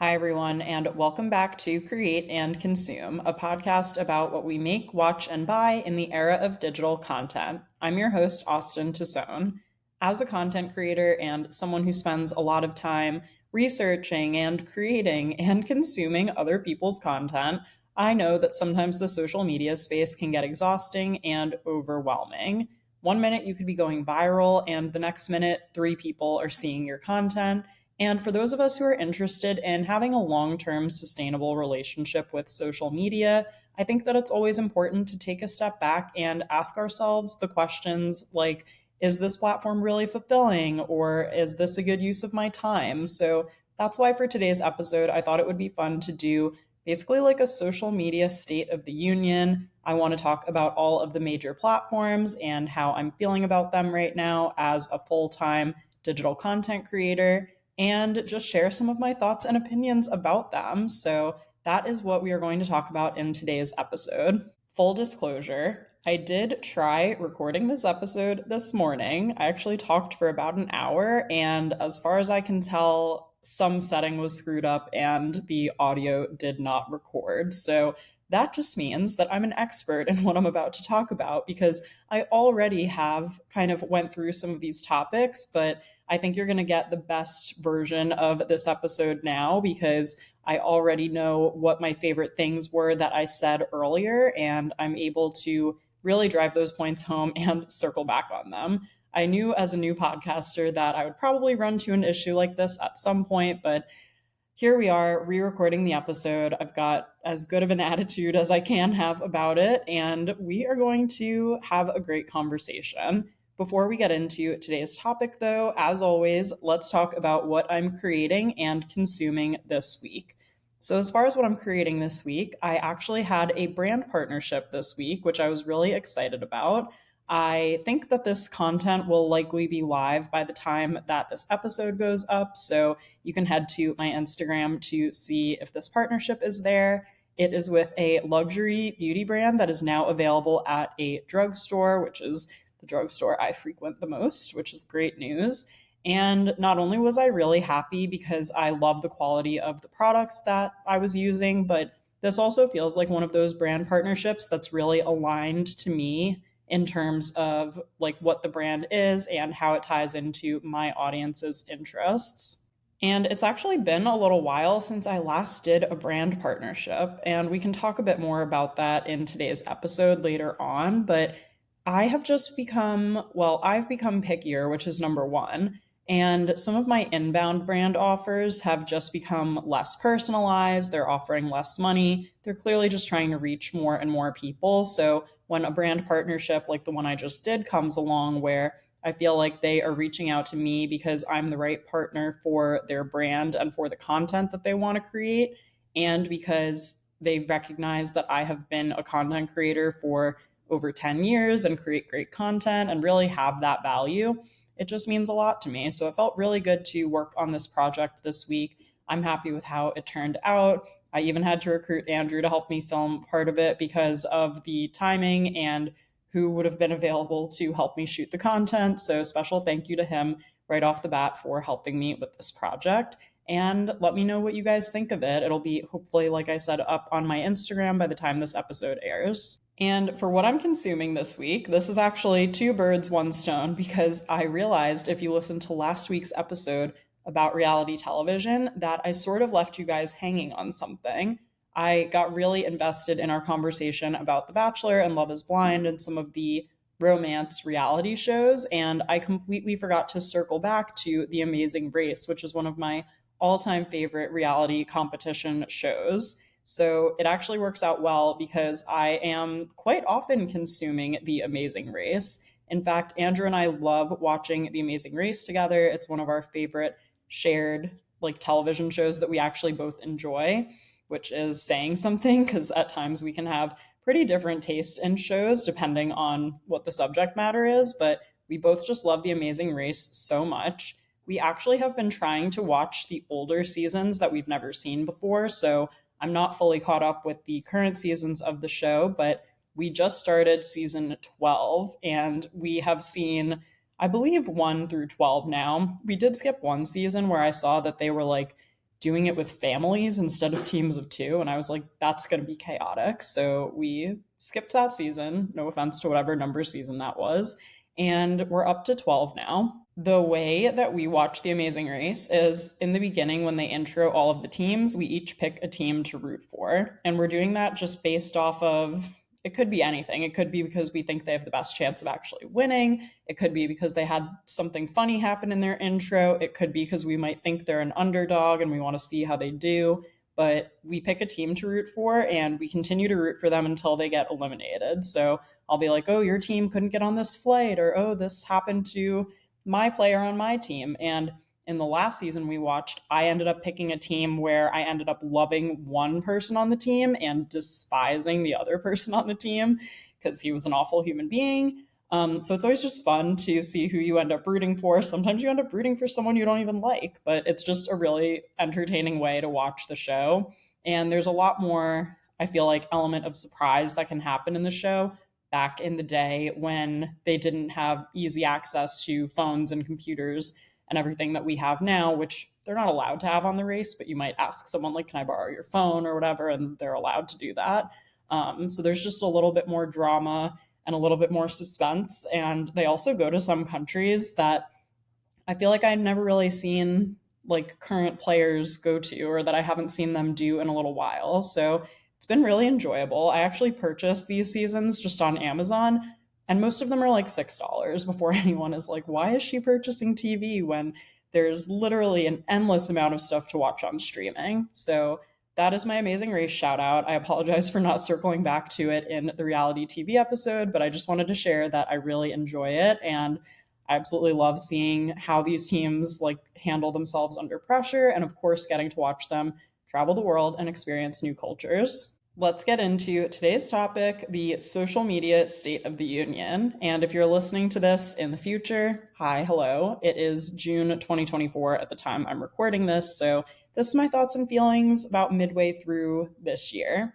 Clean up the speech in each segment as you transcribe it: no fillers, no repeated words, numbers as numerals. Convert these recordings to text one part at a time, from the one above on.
Hi, everyone, and welcome back to Create and Consume, a podcast about what we make, watch, and buy in the era of digital content. I'm your host, Austen Tosone. As a content creator and someone who spends a lot of time researching and creating and consuming other people's content, I know that sometimes the social media space can get exhausting and overwhelming. One minute you could be going viral, and the next minute, three people are seeing your content. And for those of us who are interested in having a long term sustainable relationship with social media, I think that it's always important to take a step back and ask ourselves the questions like, is this platform really fulfilling, or is this a good use of my time? So that's why for today's episode, I thought it would be fun to do basically like a social media state of the union. I want to talk about all of the major platforms and how I'm feeling about them right now as a full time digital content creator and just share some of my thoughts and opinions about them. So, that is what we are going to talk about in today's episode. Full disclosure, I did try recording this episode this morning. I actually talked for about an hour, and as far as I can tell, some setting was screwed up and the audio did not record. So, that just means that I'm an expert in what I'm about to talk about because I already have kind of went through some of these topics, but I think you're going to get the best version of this episode now because I already know what my favorite things were that I said earlier, and I'm able to really drive those points home and circle back on them. I knew as a new podcaster that I would probably run to an issue like this at some point, but here we are re-recording the episode. I've got as good of an attitude as I can have about it, and we are going to have a great conversation. Before we get into today's topic, though, as always, let's talk about what I'm creating and consuming this week. So, as far as what I'm creating this week, I actually had a brand partnership this week, which I was really excited about. I think that this content will likely be live by the time that this episode goes up. So, you can head to my Instagram to see if this partnership is there. It is with a luxury beauty brand that is now available at a drugstore, which is the drugstore I frequent the most, which is great news. And not only was I really happy because I love the quality of the products that I was using, but this also feels like one of those brand partnerships that's really aligned to me in terms of like what the brand is and how it ties into my audience's interests. And it's actually been a little while since I last did a brand partnership, and we can talk a bit more about that in today's episode later on. But I've become pickier, which is number one. And some of my inbound brand offers have just become less personalized. They're offering less money. They're clearly just trying to reach more and more people. So when a brand partnership like the one I just did comes along, where I feel like they are reaching out to me because I'm the right partner for their brand and for the content that they want to create, and because they recognize that I have been a content creator for over 10 years and create great content and really have that value, it just means a lot to me. So it felt really good to work on this project this week. I'm happy with how it turned out. I even had to recruit Andrew to help me film part of it because of the timing and who would have been available to help me shoot the content. So, special thank you to him right off the bat for helping me with this project. And let me know what you guys think of it. It'll be hopefully, like I said, up on my Instagram by the time this episode airs. And for what I'm consuming this week, this is actually two birds, one stone, because I realized if you listened to last week's episode about reality television, that I sort of left you guys hanging on something. I got really invested in our conversation about The Bachelor and Love is Blind and some of the romance reality shows, and I completely forgot to circle back to The Amazing Race, which is one of my all time favorite reality competition shows. So it actually works out well because I am quite often consuming The Amazing Race. In fact, Andrew and I love watching The Amazing Race together. It's one of our favorite shared like television shows that we actually both enjoy, which is saying something because at times we can have pretty different taste in shows depending on what the subject matter is, but we both just love The Amazing Race so much. We actually have been trying to watch the older seasons that we've never seen before, so I'm not fully caught up with the current seasons of the show, but we just started season 12 and we have seen, I believe, 1 through 12 now. We did skip one season where I saw that they were like doing it with families instead of teams of two. And I was like, that's going to be chaotic. So we skipped that season. No offense to whatever number season that was. And we're up to 12 now. The way that we watch The Amazing Race is in the beginning, when they intro all of the teams, we each pick a team to root for. And we're doing that just based off of, it could be anything. It could be because we think they have the best chance of actually winning. It could be because they had something funny happen in their intro. It could be because we might think they're an underdog and we want to see how they do. But we pick a team to root for and we continue to root for them until they get eliminated. So I'll be like, oh, your team couldn't get on this flight, or oh, this happened to my player on my team. And in the last season we watched, I ended up picking a team where I ended up loving one person on the team and despising the other person on the team because he was an awful human being. So it's always just fun to see who you end up rooting for. Sometimes you end up rooting for someone you don't even like, but it's just a really entertaining way to watch the show. And there's a lot more, I feel like, element of surprise that can happen in the show back in the day when they didn't have easy access to phones and computers and everything that we have now, which they're not allowed to have on the race, but you might ask someone like, can I borrow your phone or whatever? And they're allowed to do that. So there's just a little bit more drama and a little bit more suspense. And they also go to some countries that I feel like I've never really seen like current players go to, or that I haven't seen them do in a little while. So it's been really enjoyable. I actually purchased these seasons just on Amazon, and most of them are like $6 before anyone is like, why is she purchasing TV when there's literally an endless amount of stuff to watch on streaming? So that is my Amazing Race shout out. I apologize for not circling back to it in the reality TV episode, but I just wanted to share that I really enjoy it. And I absolutely love seeing how these teams like handle themselves under pressure, and of course getting to watch them travel the world and experience new cultures. Let's get into today's topic, the social media state of the union. And if you're listening to this in the future, hi, hello. It is June 2024 at the time I'm recording this, so this is my thoughts and feelings about midway through this year.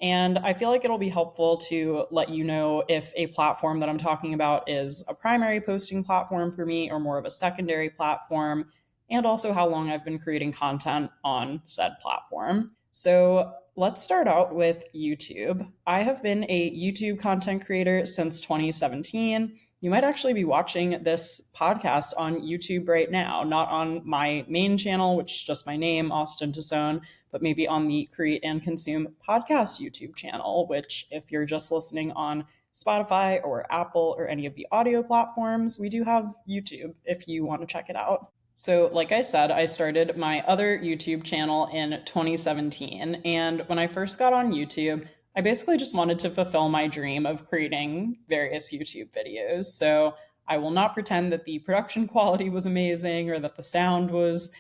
And I feel like it'll be helpful to let you know if a platform that I'm talking about is a primary posting platform for me or more of a secondary platform, and also how long I've been creating content on said platform. So let's start out with YouTube. I have been a YouTube content creator since 2017. You might actually be watching this podcast on YouTube right now, not on my main channel, which is just my name, Austen Tosone, but maybe on the Create and Consume podcast YouTube channel, which if you're just listening on Spotify or Apple or any of the audio platforms, we do have YouTube if you want to check it out. So, like I said, I started my other YouTube channel in 2017. And when I first got on YouTube, I basically just wanted to fulfill my dream of creating various YouTube videos. So, I will not pretend that the production quality was amazing or that the sound was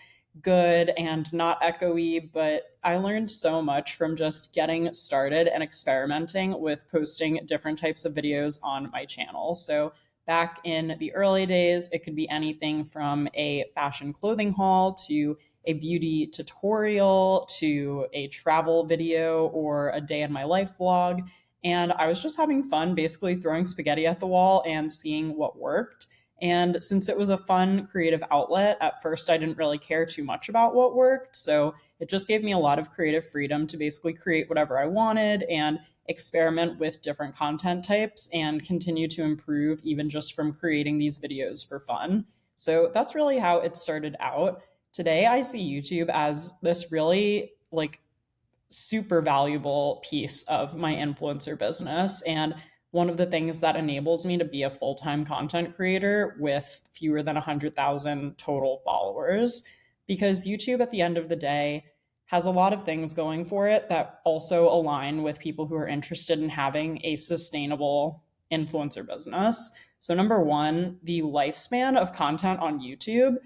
good and not echoey, but I learned so much from just getting started and experimenting with posting different types of videos on my channel. So back in the early days, it could be anything from a fashion clothing haul to a beauty tutorial to a travel video or a day in my life vlog. And I was just having fun, basically throwing spaghetti at the wall and seeing what worked. And since it was a fun creative outlet, at first I didn't really care too much about what worked. So it just gave me a lot of creative freedom to basically create whatever I wanted and experiment with different content types and continue to improve even just from creating these videos for fun. So that's really how it started out. Today I see YouTube as this really like super valuable piece of my influencer business, and one of the things that enables me to be a full-time content creator with fewer than 100,000 total followers, because YouTube at the end of the day has a lot of things going for it that also align with people who are interested in having a sustainable influencer business. So number one, the lifespan of content on YouTube,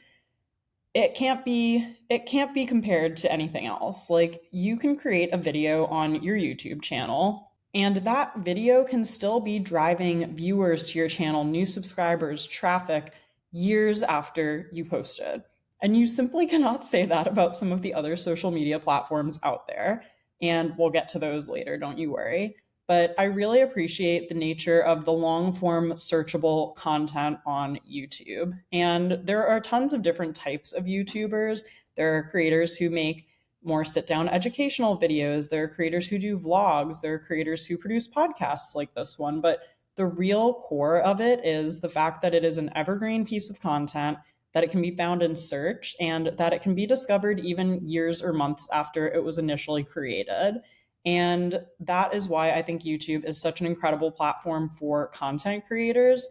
it can't be compared to anything else. Like, you can create a video on your YouTube channel and that video can still be driving viewers to your channel, new subscribers, traffic years after you post it. And you simply cannot say that about some of the other social media platforms out there. And we'll get to those later, don't you worry. But I really appreciate the nature of the long form searchable content on YouTube. And there are tons of different types of YouTubers. There are creators who make more sit down educational videos. There are creators who do vlogs. There are creators who produce podcasts like this one. But the real core of it is the fact that it is an evergreen piece of content, that it can be found in search, and that it can be discovered even years or months after it was initially created. And that is why I think YouTube is such an incredible platform for content creators.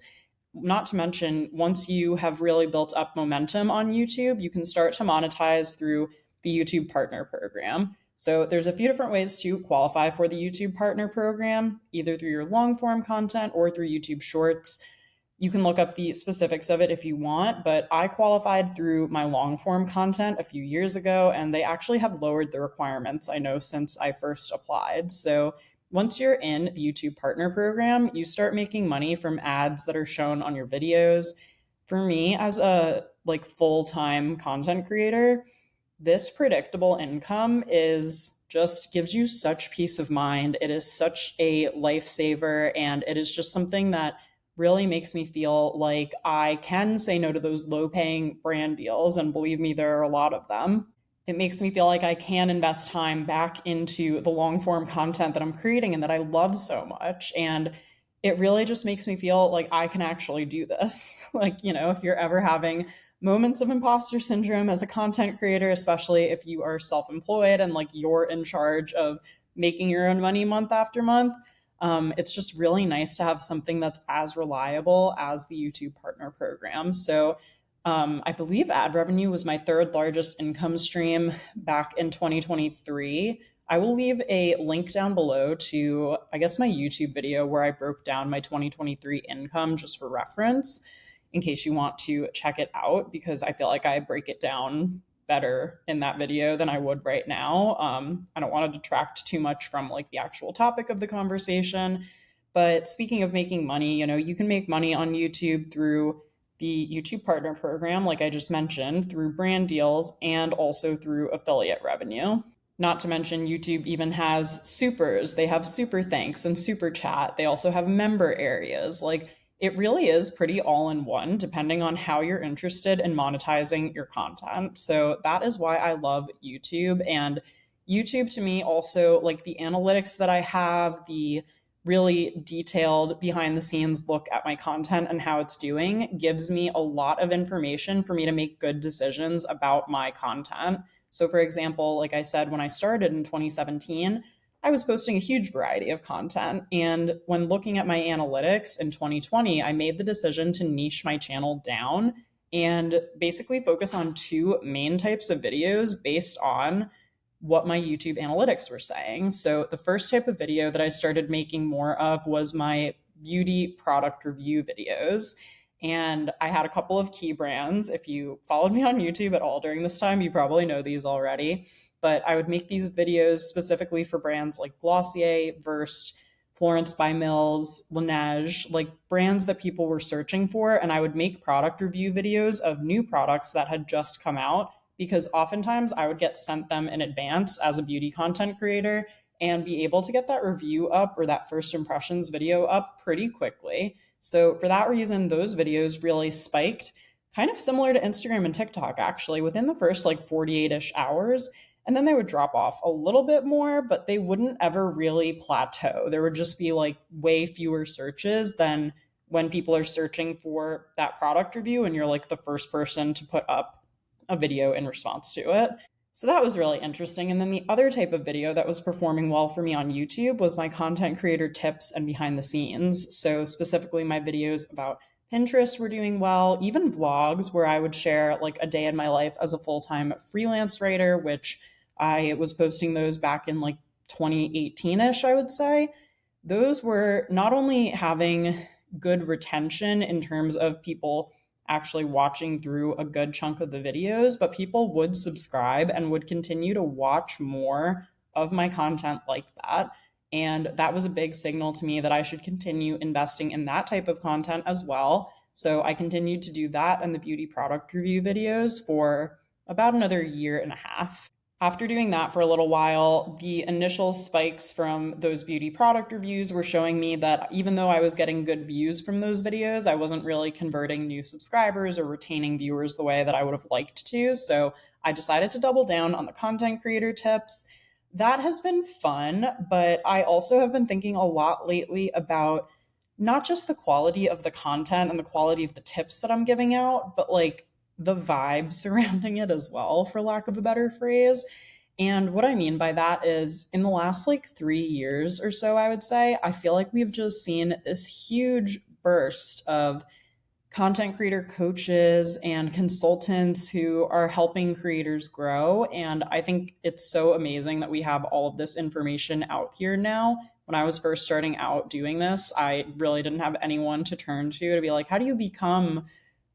Not to mention, once you have really built up momentum on YouTube, you can start to monetize through the YouTube Partner Program. So there's a few different ways to qualify for the YouTube Partner Program, either through your long form content or through YouTube Shorts. You can look up the specifics of it if you want, but I qualified through my long form content a few years ago, and they actually have lowered the requirements, I know, since I first applied. So once you're in the YouTube Partner Program, you start making money from ads that are shown on your videos. For me, as a full-time content creator, this predictable income is just gives you such peace of mind. It is such a lifesaver, and it is just something that really makes me feel like I can say no to those low paying brand deals. And believe me, there are a lot of them. It makes me feel like I can invest time back into the long form content that I'm creating and that I love so much. And it really just makes me feel like I can actually do this. If you're ever having moments of imposter syndrome as a content creator, especially if you are self employed and you're in charge of making your own money month after month, it's just really nice to have something that's as reliable as the YouTube Partner Program. So I believe ad revenue was my third largest income stream back in 2023. I will leave a link down below to, I guess, my YouTube video where I broke down my 2023 income just for reference, in case you want to check it out, because I feel like I break it down better in that video than I would right now. I don't want to detract too much from the actual topic of the conversation. But speaking of making money, you can make money on YouTube through the YouTube Partner Program, like I just mentioned, through brand deals and also through affiliate revenue. Not to mention, YouTube even has supers. They have super thanks and super chat. They also have member areas. It really is pretty all in one, depending on how you're interested in monetizing your content. So that is why I love YouTube. And YouTube, to me, also, the analytics that I have, the really detailed behind the scenes look at my content and how it's doing, gives me a lot of information for me to make good decisions about my content. So, for example, like I said, when I started in 2017, I was posting a huge variety of content. And when looking at my analytics in 2020, I made the decision to niche my channel down and basically focus on two main types of videos based on what my YouTube analytics were saying. So the first type of video that I started making more of was my beauty product review videos. And I had a couple of key brands. If you followed me on YouTube at all during this time, you probably know these already. But I would make these videos specifically for brands like Glossier, Versed, Florence by Mills, Laneige, brands that people were searching for. And I would make product review videos of new products that had just come out, because oftentimes I would get sent them in advance as a beauty content creator and be able to get that review up or that first impressions video up pretty quickly. So for that reason, those videos really spiked, kind of similar to Instagram and TikTok, actually, within the first 48-ish hours. And then they would drop off a little bit more, but they wouldn't ever really plateau. There would just be way fewer searches than when people are searching for that product review and you're the first person to put up a video in response to it. So that was really interesting. And then the other type of video that was performing well for me on YouTube was my content creator tips and behind the scenes. So specifically, my videos about Pinterest were doing well, even vlogs where I would share a day in my life as a full-time freelance writer, which I was posting those back in 2018-ish, I would say. Those were not only having good retention in terms of people actually watching through a good chunk of the videos, but people would subscribe and would continue to watch more of my content like that. And that was a big signal to me that I should continue investing in that type of content as well. So I continued to do that and the beauty product review videos for about another year and a half. After doing that for a little while, the initial spikes from those beauty product reviews were showing me that even though I was getting good views from those videos, I wasn't really converting new subscribers or retaining viewers the way that I would have liked to. So I decided to double down on the content creator tips. That has been fun, but I also have been thinking a lot lately about not just the quality of the content and the quality of the tips that I'm giving out, but like the vibe surrounding it as well, for lack of a better phrase. And what I mean by that is in the last like 3 years or so, I would say, I feel like we've just seen this huge burst of content creator coaches and consultants who are helping creators grow. And I think it's so amazing that we have all of this information out here now. When I was first starting out doing this, I really didn't have anyone to turn to be like, how do you become,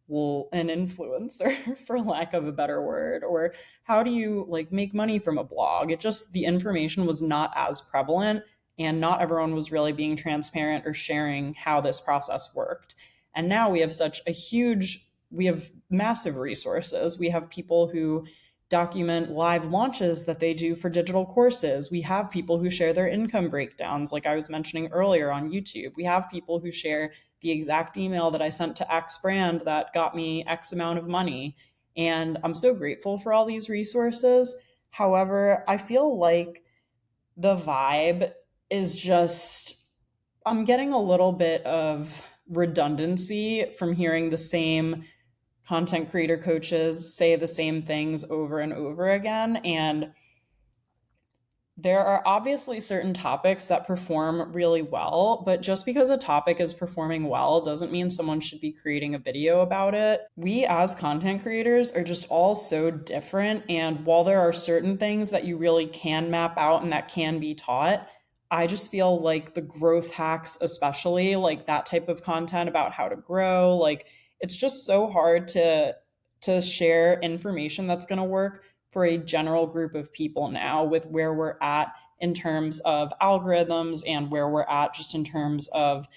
well, an influencer for lack of a better word, or how do you like make money from a blog? It just, the information was not as prevalent, and not everyone was really being transparent or sharing how this process worked. And now we have such a huge, we have massive resources. We have people who document live launches that they do for digital courses. We have people who share their income breakdowns, like I was mentioning earlier on YouTube. We have people who share the exact email that I sent to X brand that got me X amount of money. And I'm so grateful for all these resources. However, I feel like the vibe is just, I'm getting a little bit of redundancy from hearing the same content creator coaches say the same things over and over again. And there are obviously certain topics that perform really well, but just because a topic is performing well doesn't mean someone should be creating a video about it. We as content creators are just all so different. And while there are certain things that you really can map out and that can be taught, I just feel like the growth hacks, especially like that type of content about how to grow, like it's just so hard to share information that's going to work for a general group of people now, with where we're at in terms of algorithms and where we're at just in terms of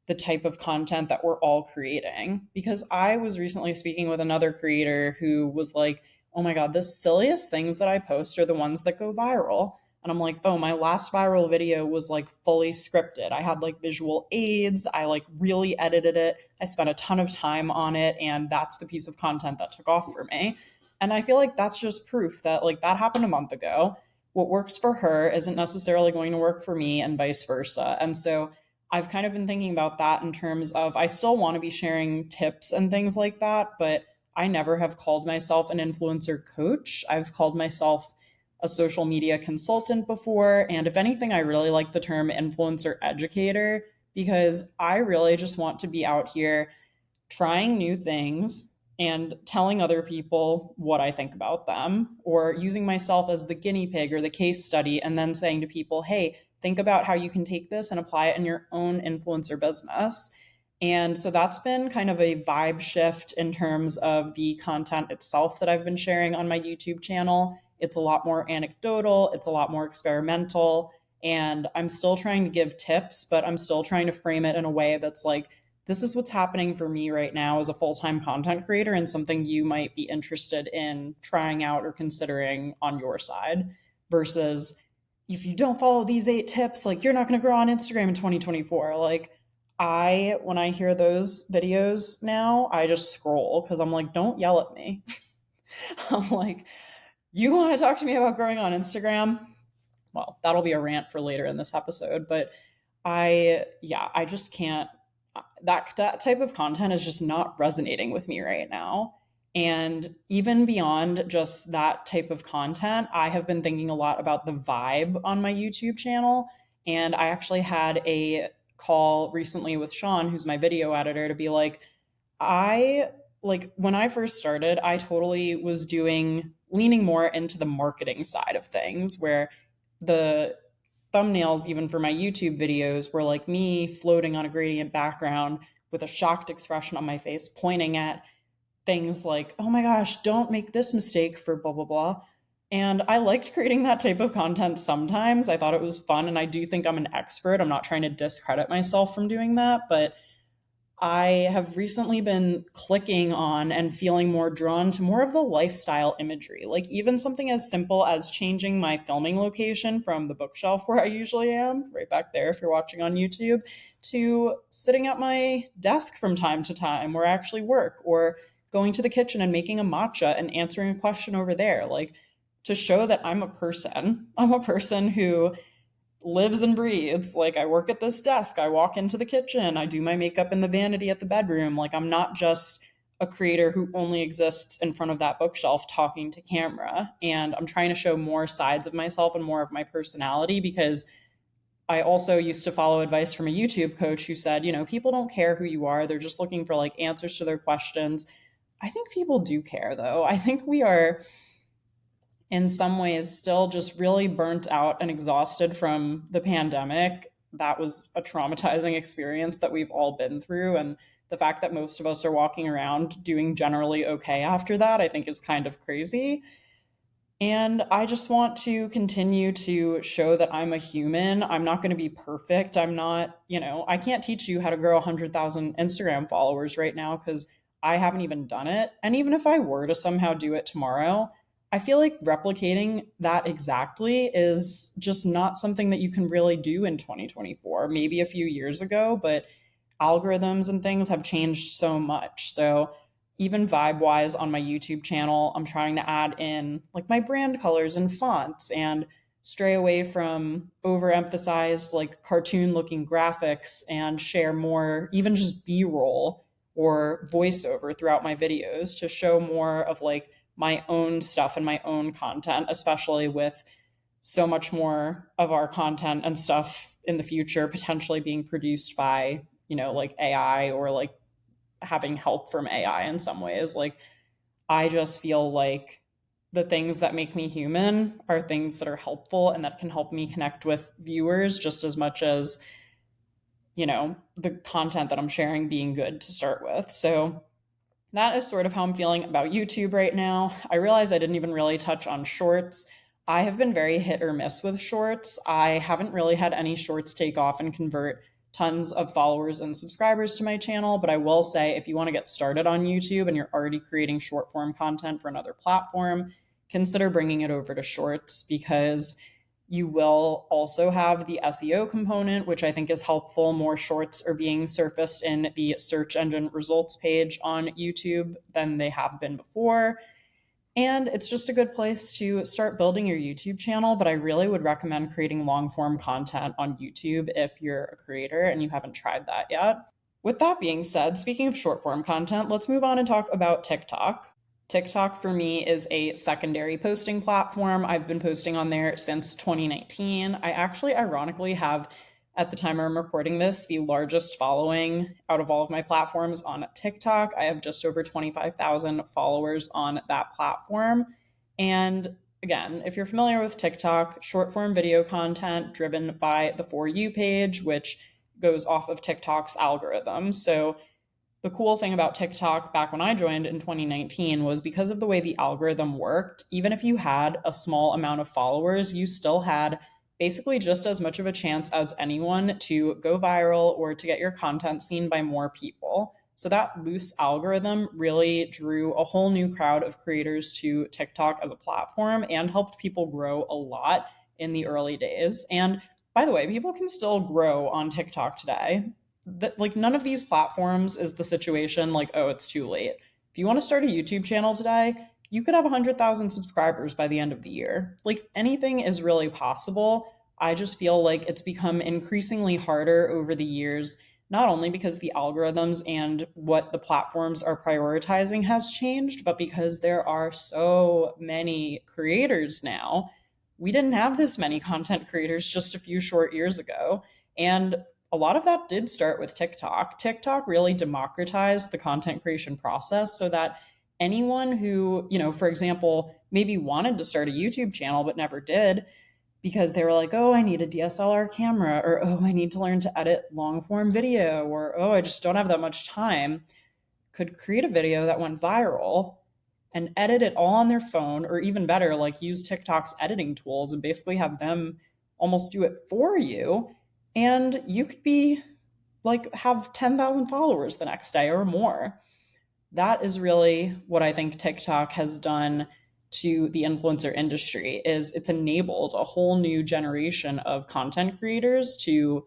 the type of content that we're all creating. Because I was recently speaking with another creator who was like, oh my God, the silliest things that I post are the ones that go viral. And I'm like, oh, my last viral video was like fully scripted. I had like visual aids. I like really edited it. I spent a ton of time on it. And that's the piece of content that took off for me. And I feel like that's just proof that like that happened a month ago. What works for her isn't necessarily going to work for me, and vice versa. And so I've kind of been thinking about that in terms of I still want to be sharing tips and things like that, but I never have called myself an influencer coach. I've called myself a social media consultant before. And if anything, I really like the term influencer educator, because I really just want to be out here trying new things and telling other people what I think about them, or using myself as the guinea pig or the case study, and then saying to people, hey, think about how you can take this and apply it in your own influencer business. And so that's been kind of a vibe shift in terms of the content itself that I've been sharing on my YouTube channel. It's a lot more anecdotal, it's a lot more experimental, and I'm still trying to give tips, but I'm still trying to frame it in a way that's like, this is what's happening for me right now as a full-time content creator, and something you might be interested in trying out or considering on your side. Versus, if you don't follow these 8 tips, like you're not going to grow on Instagram in 2024. Like, when I hear those videos now, I just scroll because I'm like, don't yell at me. I'm like, you want to talk to me about growing on Instagram? Well, that'll be a rant for later in this episode, but I just can't, that type of content is just not resonating with me right now. And even beyond just that type of content, I have been thinking a lot about the vibe on my YouTube channel. And I actually had a call recently with Sean, who's my video editor, to be like, I like when I first started, I totally was leaning more into the marketing side of things, where the thumbnails, even for my YouTube videos, were like me floating on a gradient background with a shocked expression on my face, pointing at things like, oh my gosh, don't make this mistake for blah, blah, blah. And I liked creating that type of content sometimes. I thought it was fun. And I do think I'm an expert. I'm not trying to discredit myself from doing that. But I have recently been clicking on and feeling more drawn to more of the lifestyle imagery. Like even something as simple as changing my filming location from the bookshelf where I usually am, right back there if you're watching on YouTube, to sitting at my desk from time to time where I actually work, or going to the kitchen and making a matcha and answering a question over there, like to show that I'm a person. I'm a person who lives and breathes. Like, I work at this desk, I walk into the kitchen, I do my makeup in the vanity at the bedroom. Like, I'm not just a creator who only exists in front of that bookshelf talking to camera. And I'm trying to show more sides of myself and more of my personality, because I also used to follow advice from a YouTube coach who said, people don't care who you are. They're just looking for like answers to their questions. I think people do care, though. I think we are in some ways still just really burnt out and exhausted from the pandemic. That was a traumatizing experience that we've all been through. And the fact that most of us are walking around doing generally okay after that, I think is kind of crazy. And I just want to continue to show that I'm a human. I'm not going to be perfect. I'm not, I can't teach you how to grow 100,000 Instagram followers right now because I haven't even done it. And even if I were to somehow do it tomorrow, I feel like replicating that exactly is just not something that you can really do in 2024. Maybe a few years ago, but algorithms and things have changed so much. So even vibe wise on my YouTube channel, I'm trying to add in like my brand colors and fonts and stray away from overemphasized like cartoon looking graphics and share more, even just B roll or voiceover throughout my videos to show more of like my own stuff and my own content, especially with so much more of our content and stuff in the future potentially being produced by, like AI or like having help from AI in some ways. Like, I just feel like the things that make me human are things that are helpful and that can help me connect with viewers just as much as, the content that I'm sharing being good to start with. So that is sort of how I'm feeling about YouTube right now. I realize I didn't even really touch on shorts. I have been very hit or miss with shorts. I haven't really had any shorts take off and convert tons of followers and subscribers to my channel, but I will say if you want to get started on YouTube and you're already creating short form content for another platform, consider bringing it over to shorts, because you will also have the SEO component, which I think is helpful. More shorts are being surfaced in the search engine results page on YouTube than they have been before. And it's just a good place to start building your YouTube channel. But I really would recommend creating long form content on YouTube if you're a creator and you haven't tried that yet. With that being said, speaking of short form content, let's move on and talk about TikTok. TikTok for me is a secondary posting platform. I've been posting on there since 2019. I actually, ironically, have, at the time I'm recording this, the largest following out of all of my platforms on TikTok. I have just over 25,000 followers on that platform. And again, if you're familiar with TikTok, short form video content driven by the For You page, which goes off of TikTok's algorithm. So the cool thing about TikTok back when I joined in 2019 was because of the way the algorithm worked, even if you had a small amount of followers, you still had basically just as much of a chance as anyone to go viral or to get your content seen by more people. So that loose algorithm really drew a whole new crowd of creators to TikTok as a platform and helped people grow a lot in the early days. And by the way, people can still grow on TikTok today. That, like, none of these platforms is the situation like, oh, it's too late. If you want to start a YouTube channel today, you could have 100,000 subscribers by the end of the year. Like, anything is really possible. I just feel like it's become increasingly harder over the years, not only because the algorithms and what the platforms are prioritizing has changed, but because there are so many creators now. We didn't have this many content creators just a few short years ago. And a lot of that did start with TikTok. TikTok really democratized the content creation process so that anyone who, for example, maybe wanted to start a YouTube channel but never did because they were like, oh, I need a DSLR camera, or oh, I need to learn to edit long form video, or oh, I just don't have that much time, could create a video that went viral and edit it all on their phone, or even better, like use TikTok's editing tools and basically have them almost do it for you. And you could be like have 10,000 followers the next day or more. That is really what I think TikTok has done to the influencer industry, is it's enabled a whole new generation of content creators to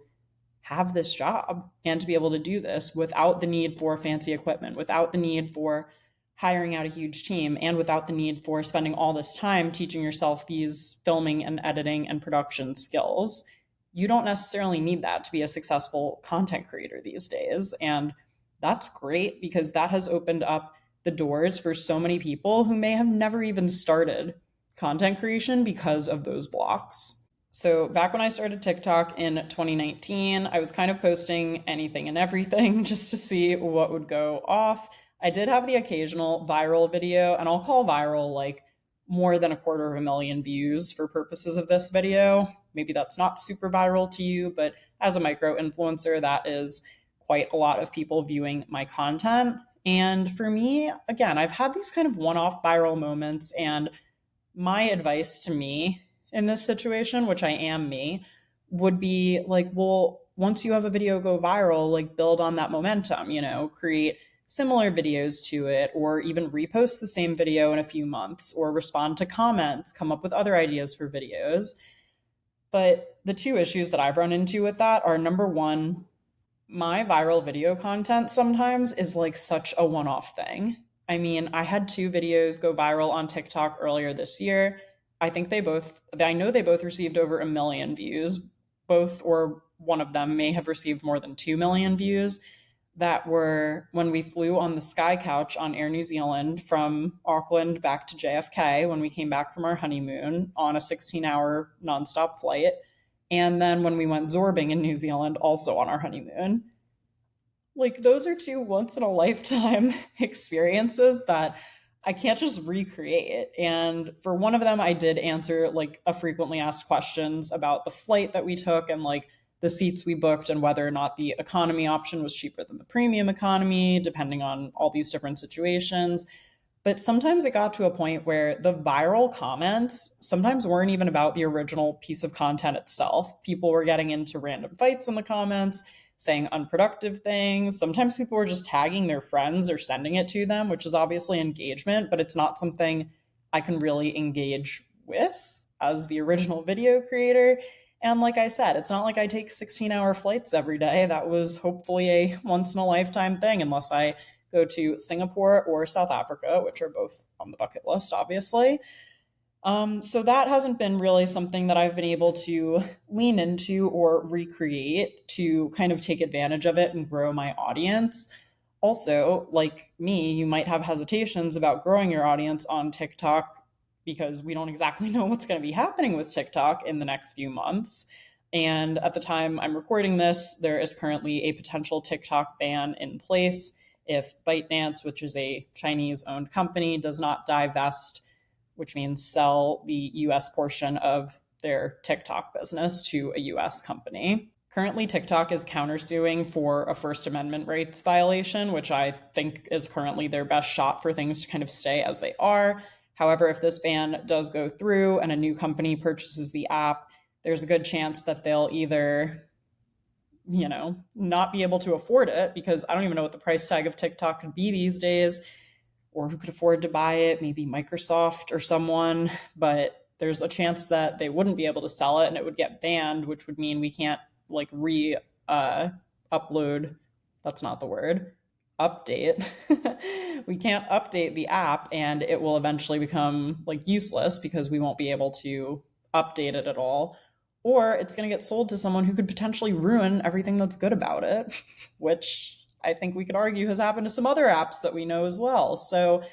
have this job and to be able to do this without the need for fancy equipment, without the need for hiring out a huge team and without the need for spending all this time teaching yourself these filming and editing and production skills. You don't necessarily need that to be a successful content creator these days. And that's great because that has opened up the doors for so many people who may have never even started content creation because of those blocks. So, back when I started TikTok in 2019, I was kind of posting anything and everything just to see what would go off. I did have the occasional viral video, and I'll call viral like more than 250,000 views for purposes of this video. Maybe that's not super viral to you, but as a micro influencer, that is quite a lot of people viewing my content. And for me, again, I've had these kind of one off viral moments, and my advice to me in this situation, which I am me, would be like, well, once you have a video go viral, like build on that momentum, create similar videos to it, or even repost the same video in a few months, or respond to comments, come up with other ideas for videos. But the two issues that I've run into with that are number one, my viral video content sometimes is like such a one off thing. I mean, I had two videos go viral on TikTok earlier this year. I know they both received over 1 million views. Both or one of them may have received more than 2 million views. That were when we flew on the Sky Couch on Air New Zealand from Auckland back to JFK when we came back from our honeymoon on a 16-hour nonstop flight. And then when we went zorbing in New Zealand, also on our honeymoon. Like, those are two once in a lifetime experiences that I can't just recreate. And for one of them, I did answer like a frequently asked questions about the flight that we took and like the seats we booked and whether or not the economy option was cheaper than the premium economy, depending on all these different situations. But sometimes it got to a point where the viral comments sometimes weren't even about the original piece of content itself. People were getting into random fights in the comments, saying unproductive things. Sometimes people were just tagging their friends or sending it to them, which is obviously engagement, but it's not something I can really engage with as the original video creator. And like I said, it's not like I take 16-hour flights every day. That was hopefully a once in a lifetime thing, unless I go to Singapore or South Africa, which are both on the bucket list, obviously. So that hasn't been really something that I've been able to lean into or recreate to kind of take advantage of it and grow my audience. Also, like me, you might have hesitations about growing your audience on TikTok because we don't exactly know what's going to be happening with TikTok in the next few months. And at the time I'm recording this, there is currently a potential TikTok ban in place if ByteDance, which is a Chinese owned company, does not divest, which means sell the US portion of their TikTok business to a US company. Currently, TikTok is countersuing for a First Amendment rights violation, which I think is currently their best shot for things to kind of stay as they are. However, if this ban does go through and a new company purchases the app, there's a good chance that they'll either not be able to afford it because I don't even know what the price tag of TikTok could be these days or who could afford to buy it, maybe Microsoft or someone, but there's a chance that they wouldn't be able to sell it and it would get banned, which would mean we can't like upload, that's not the word, update. We can't update the app and it will eventually become like useless because we won't be able to update it at all. Or it's going to get sold to someone who could potentially ruin everything that's good about it, which I think we could argue has happened to some other apps that we know as well. So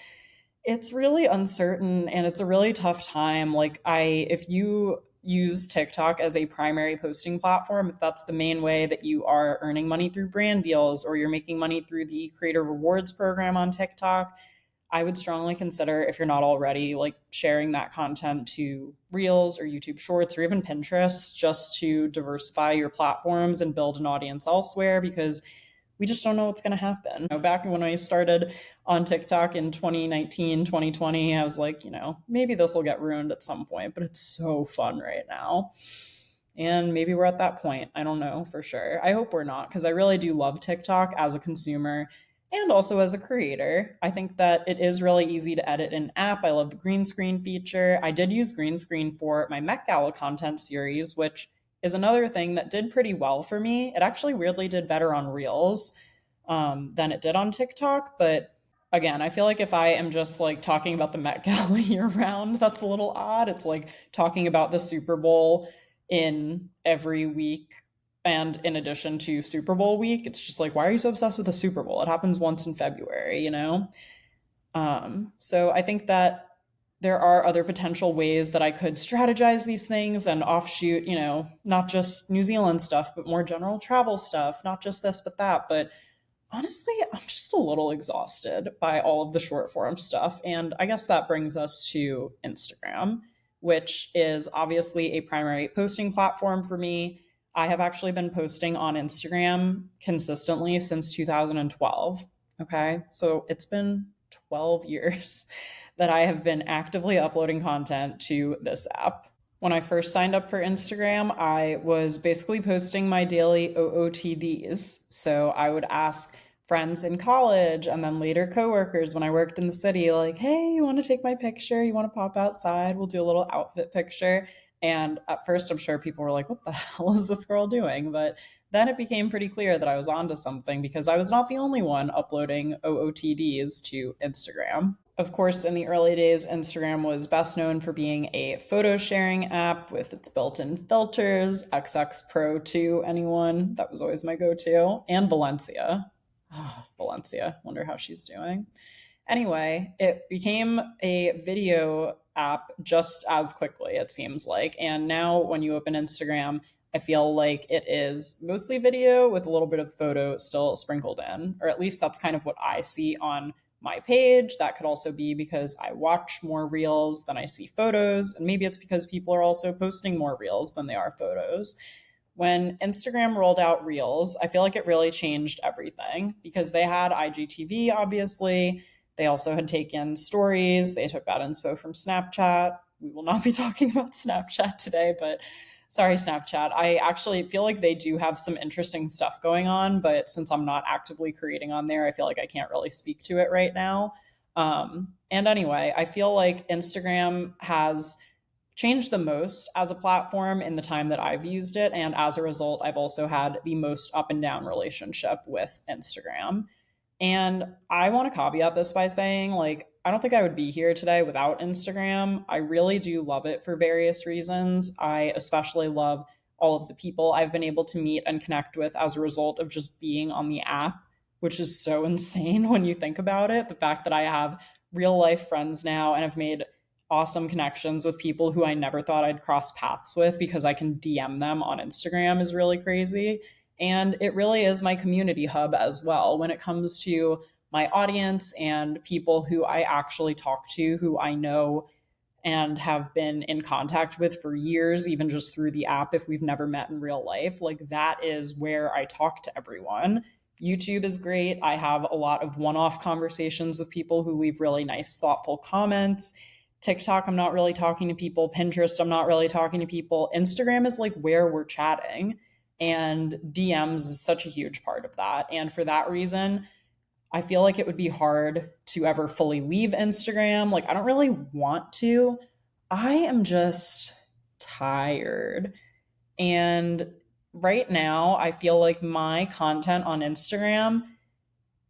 it's really uncertain and it's a really tough time. If you use TikTok as a primary posting platform, if that's the main way that you are earning money through brand deals or you're making money through the creator rewards program on TikTok, I would strongly consider, if you're not already, like sharing that content to Reels or YouTube Shorts or even Pinterest just to diversify your platforms and build an audience elsewhere because we just don't know what's going to happen. Back when I started on TikTok in 2019, 2020, I was like, maybe this will get ruined at some point, but it's so fun right now. And maybe we're at that point. I don't know for sure. I hope we're not because I really do love TikTok as a consumer and also as a creator. I think that it is really easy to edit an app. I love the green screen feature. I did use green screen for my Met Gala content series, which is another thing that did pretty well for me. It actually weirdly did better on Reels than it did on TikTok, but Again, I feel like if I am just like talking about the Met Gala year round, that's a little odd. It's like talking about the Super Bowl in every week and in addition to Super Bowl week. It's just like, why are you so obsessed with the Super Bowl? It happens once in February, you know? So I think that there are other potential ways that I could strategize these things and offshoot, not just New Zealand stuff, but more general travel stuff, not just this, but that. But honestly, I'm just a little exhausted by all of the short form stuff. And I guess that brings us to Instagram, which is obviously a primary posting platform for me. I have actually been posting on Instagram consistently since 2012. Okay. So it's been 12 years that I have been actively uploading content to this app. When I first signed up for Instagram, I was basically posting my daily OOTDs. So I would ask friends in college and then later coworkers when I worked in the city, like, hey, you want to take my picture? You want to pop outside? We'll do a little outfit picture. And at first, I'm sure people were like, what the hell is this girl doing? But then it became pretty clear that I was onto something because I was not the only one uploading OOTDs to Instagram. Of course, in the early days, Instagram was best known for being a photo sharing app with its built in filters, XX Pro 2, anyone? That was always my go to, and Valencia. Oh, Valencia, wonder how she's doing. Anyway, it became a video app just as quickly, it seems like. And now when you open Instagram, I feel like it is mostly video with a little bit of photo still sprinkled in, or at least that's kind of what I see on my page. That could also be because I watch more reels than I see photos, and maybe it's because people are also posting more reels than they are photos. When Instagram rolled out Reels, I feel like it really changed everything because they had IGTV, obviously. They also had taken stories. They took that inspo from Snapchat. We will not be talking about Snapchat today, but sorry, Snapchat. I actually feel like they do have some interesting stuff going on, but since I'm not actively creating on there, I feel like I can't really speak to it right now. And anyway, I feel like Instagram has changed the most as a platform in the time that I've used it. And as a result, I've also had the most up and down relationship with Instagram. And I want to caveat this by saying, like, I don't think I would be here today without Instagram. I really do love it for various reasons. I especially love all of the people I've been able to meet and connect with as a result of just being on the app, which is so insane when you think about it. The fact that I have real life friends now and have made awesome connections with people who I never thought I'd cross paths with because I can DM them on Instagram is really crazy. And it really is my community hub as well when it comes to my audience and people who I actually talk to, who I know and have been in contact with for years, even just through the app if we've never met in real life. Like that is where I talk to everyone. YouTube is great. I have a lot of one off conversations with people who leave really nice, thoughtful comments. TikTok, I'm not really talking to people. Pinterest, I'm not really talking to people. Instagram is like where we're chatting. And DMs is such a huge part of that. And for that reason, I feel like it would be hard to ever fully leave Instagram. Like, I don't really want to. I am just tired. And right now, I feel like my content on Instagram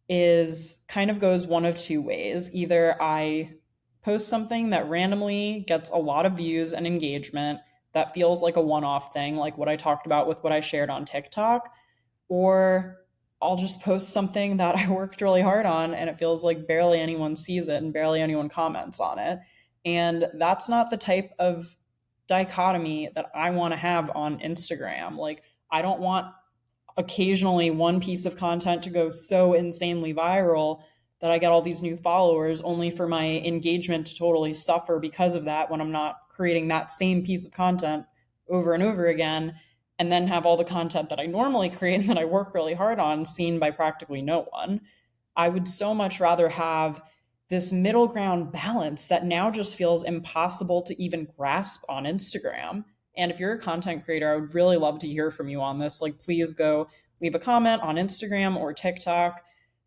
is kind of goes one of two ways. Either I post something that randomly gets a lot of views and engagement that feels like a one off thing, like what I talked about with what I shared on TikTok, or I'll just post something that I worked really hard on and it feels like barely anyone sees it and barely anyone comments on it. And that's not the type of dichotomy that I want to have on Instagram. Like, I don't want occasionally one piece of content to go so insanely viral that I get all these new followers only for my engagement to totally suffer because of that when I'm not creating that same piece of content over and over again, and then have all the content that I normally create and that I work really hard on seen by practically no one. I would so much rather have this middle ground balance that now just feels impossible to even grasp on Instagram. And if you're a content creator, I would really love to hear from you on this. Like, please go leave a comment on Instagram or TikTok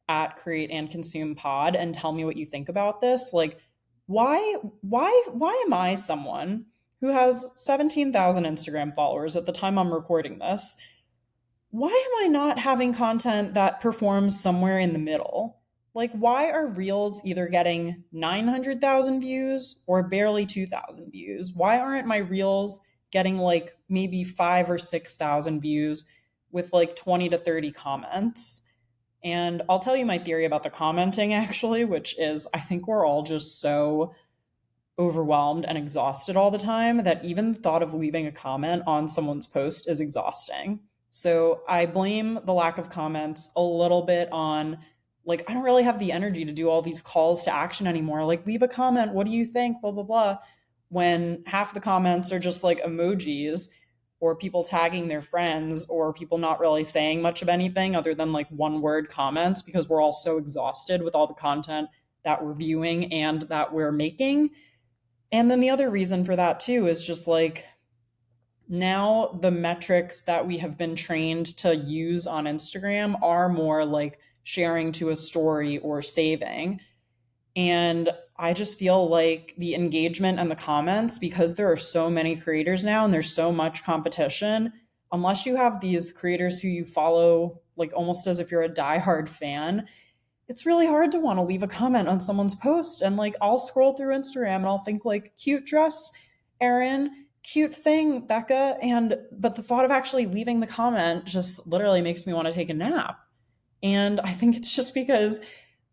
at Create and Consume Pod and tell me what you think about this. Like, why am I someone who has 17,000 Instagram followers at the time I'm recording this? Why am I not having content that performs somewhere in the middle? Like, why are reels either getting 900,000 views or barely 2,000 views? Why aren't my reels getting like maybe 5 or 6,000 views with like 20 to 30 comments? And I'll tell you my theory about the commenting actually, which is I think we're all just so overwhelmed and exhausted all the time that even the thought of leaving a comment on someone's post is exhausting. So I blame the lack of comments a little bit on, like, I don't really have the energy to do all these calls to action anymore. Like, leave a comment. What do you think? Blah, blah, blah. When half the comments are just like emojis or people tagging their friends or people not really saying much of anything other than like one word comments because we're all so exhausted with all the content that we're viewing and that we're making. And then the other reason for that too is just like now the metrics that we have been trained to use on Instagram are more like sharing to a story or saving. And I just feel like the engagement and the comments, because there are so many creators now and there's so much competition, unless you have these creators who you follow, like almost as if you're a diehard fan, it's really hard to want to leave a comment on someone's post. And like, I'll scroll through Instagram and I'll think, like, cute dress, Erin, cute thing, Becca. But the thought of actually leaving the comment just literally makes me want to take a nap. And I think it's just because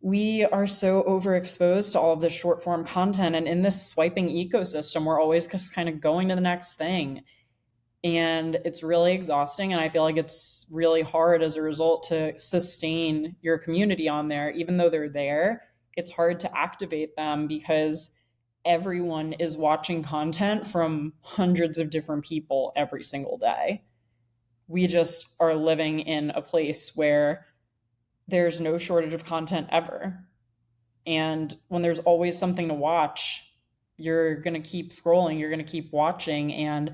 we are so overexposed to all of this short form content. And in this swiping ecosystem, we're always just kind of going to the next thing. And it's really exhausting. And I feel like it's really hard as a result to sustain your community on there. Even though they're there, it's hard to activate them because everyone is watching content from hundreds of different people every single day. We just are living in a place where there's no shortage of content ever. And when there's always something to watch, you're going to keep scrolling, you're going to keep watching. And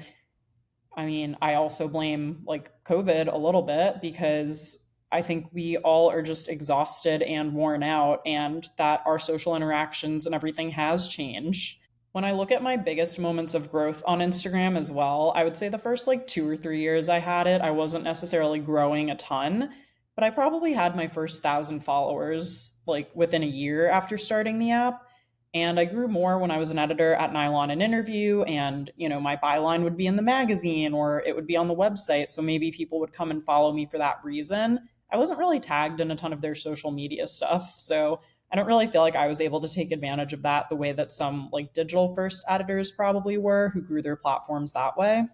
I mean, I also blame like COVID a little bit because I think we all are just exhausted and worn out, and that our social interactions and everything has changed. When I look at my biggest moments of growth on Instagram as well, I would say the first like 2 or 3 years I had it, I wasn't necessarily growing a ton, but I probably had my first 1,000 followers like within a year after starting the app. And I grew more when I was an editor at Nylon and Interview, and my byline would be in the magazine or it would be on the website. So maybe people would come and follow me for that reason. I wasn't really tagged in a ton of their social media stuff. So I don't really feel like I was able to take advantage of that the way that some like digital first editors probably were who grew their platforms that way.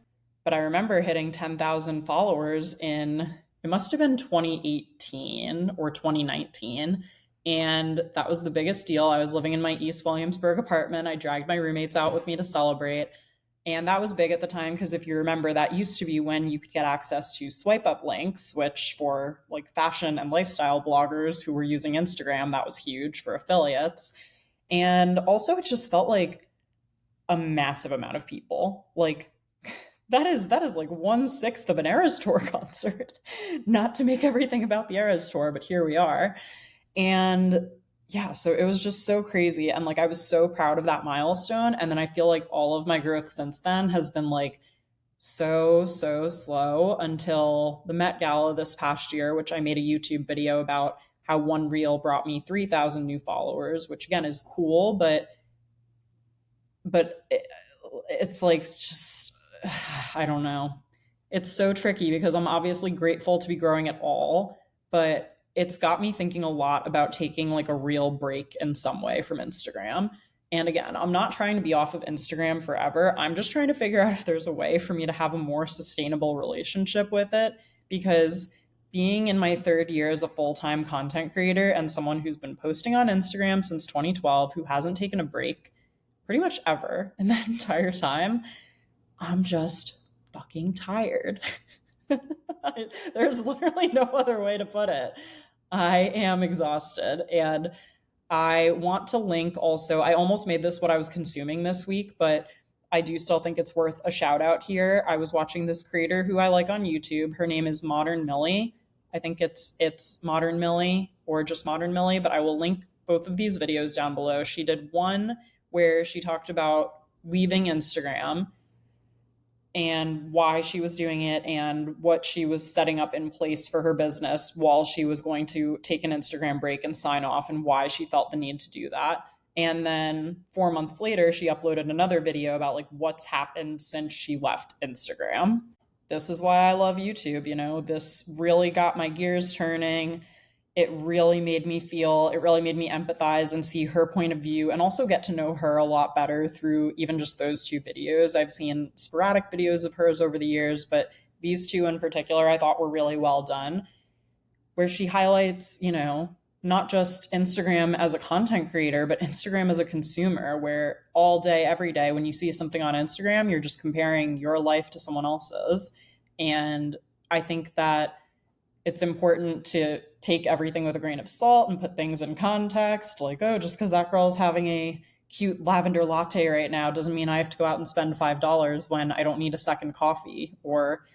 But I remember hitting 10,000 followers in, it must have been 2018 or 2019. And that was the biggest deal. I was living in my East Williamsburg apartment. I dragged my roommates out with me to celebrate. And that was big at the time because if you remember, that used to be when you could get access to swipe up links, which for like fashion and lifestyle bloggers who were using Instagram, that was huge for affiliates. And also, it just felt like a massive amount of people. Like, that is like 1/6 of an Eras Tour concert. Not to make everything about the Eras Tour, but here we are. And yeah, so it was just so crazy. And like, I was so proud of that milestone. And then I feel like all of my growth since then has been like so slow until the Met Gala this past year, which I made a YouTube video about how one reel brought me 3,000 new followers, which again is cool, but it's like just I don't know. It's so tricky because I'm obviously grateful to be growing at all, but it's got me thinking a lot about taking like a real break in some way from Instagram. And again, I'm not trying to be off of Instagram forever. I'm just trying to figure out if there's a way for me to have a more sustainable relationship with it because being in my third year as a full-time content creator and someone who's been posting on Instagram since 2012 who hasn't taken a break pretty much ever in that entire time, I'm just fucking tired. There's literally no other way to put it. I am exhausted. And I want to link also, I almost made this what I was consuming this week, but I do still think it's worth a shout out here. I was watching this creator who I like on YouTube. Her name is Modern Millie. I think it's Modern Millie or just Modern Millie, but I will link both of these videos down below. She did one where she talked about leaving Instagram and why she was doing it and what she was setting up in place for her business while she was going to take an Instagram break and sign off, and why she felt the need to do that. And then 4 months later, she uploaded another video about like what's happened since she left Instagram. This is why I love YouTube. This really got my gears turning. It really made me feel, it really made me empathize and see her point of view, and also get to know her a lot better through even just those two videos. I've seen sporadic videos of hers over the years, but these two in particular I thought were really well done, where she highlights, not just Instagram as a content creator, but Instagram as a consumer, where all day, every day, when you see something on Instagram, you're just comparing your life to someone else's. And I think that it's important to take everything with a grain of salt and put things in context. Like, oh, just because that girl's having a cute lavender latte right now doesn't mean I have to go out and spend $5 when I don't need a second coffee, or,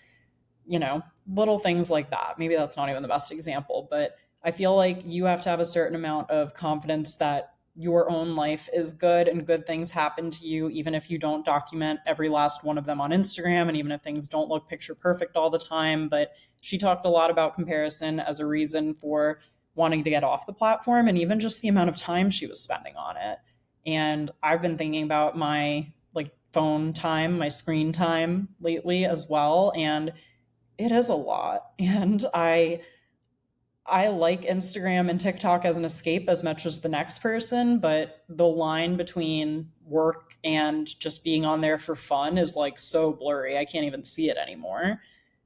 little things like that. Maybe that's not even the best example, but I feel like you have to have a certain amount of confidence that your own life is good and good things happen to you, even if you don't document every last one of them on Instagram, and even if things don't look picture perfect all the time. But she talked a lot about comparison as a reason for wanting to get off the platform, and even just the amount of time she was spending on it. And I've been thinking about my like phone time, my screen time lately as well, and it is a lot. And I like Instagram and TikTok as an escape as much as the next person, but the line between work and just being on there for fun is like so blurry. I can't even see it anymore.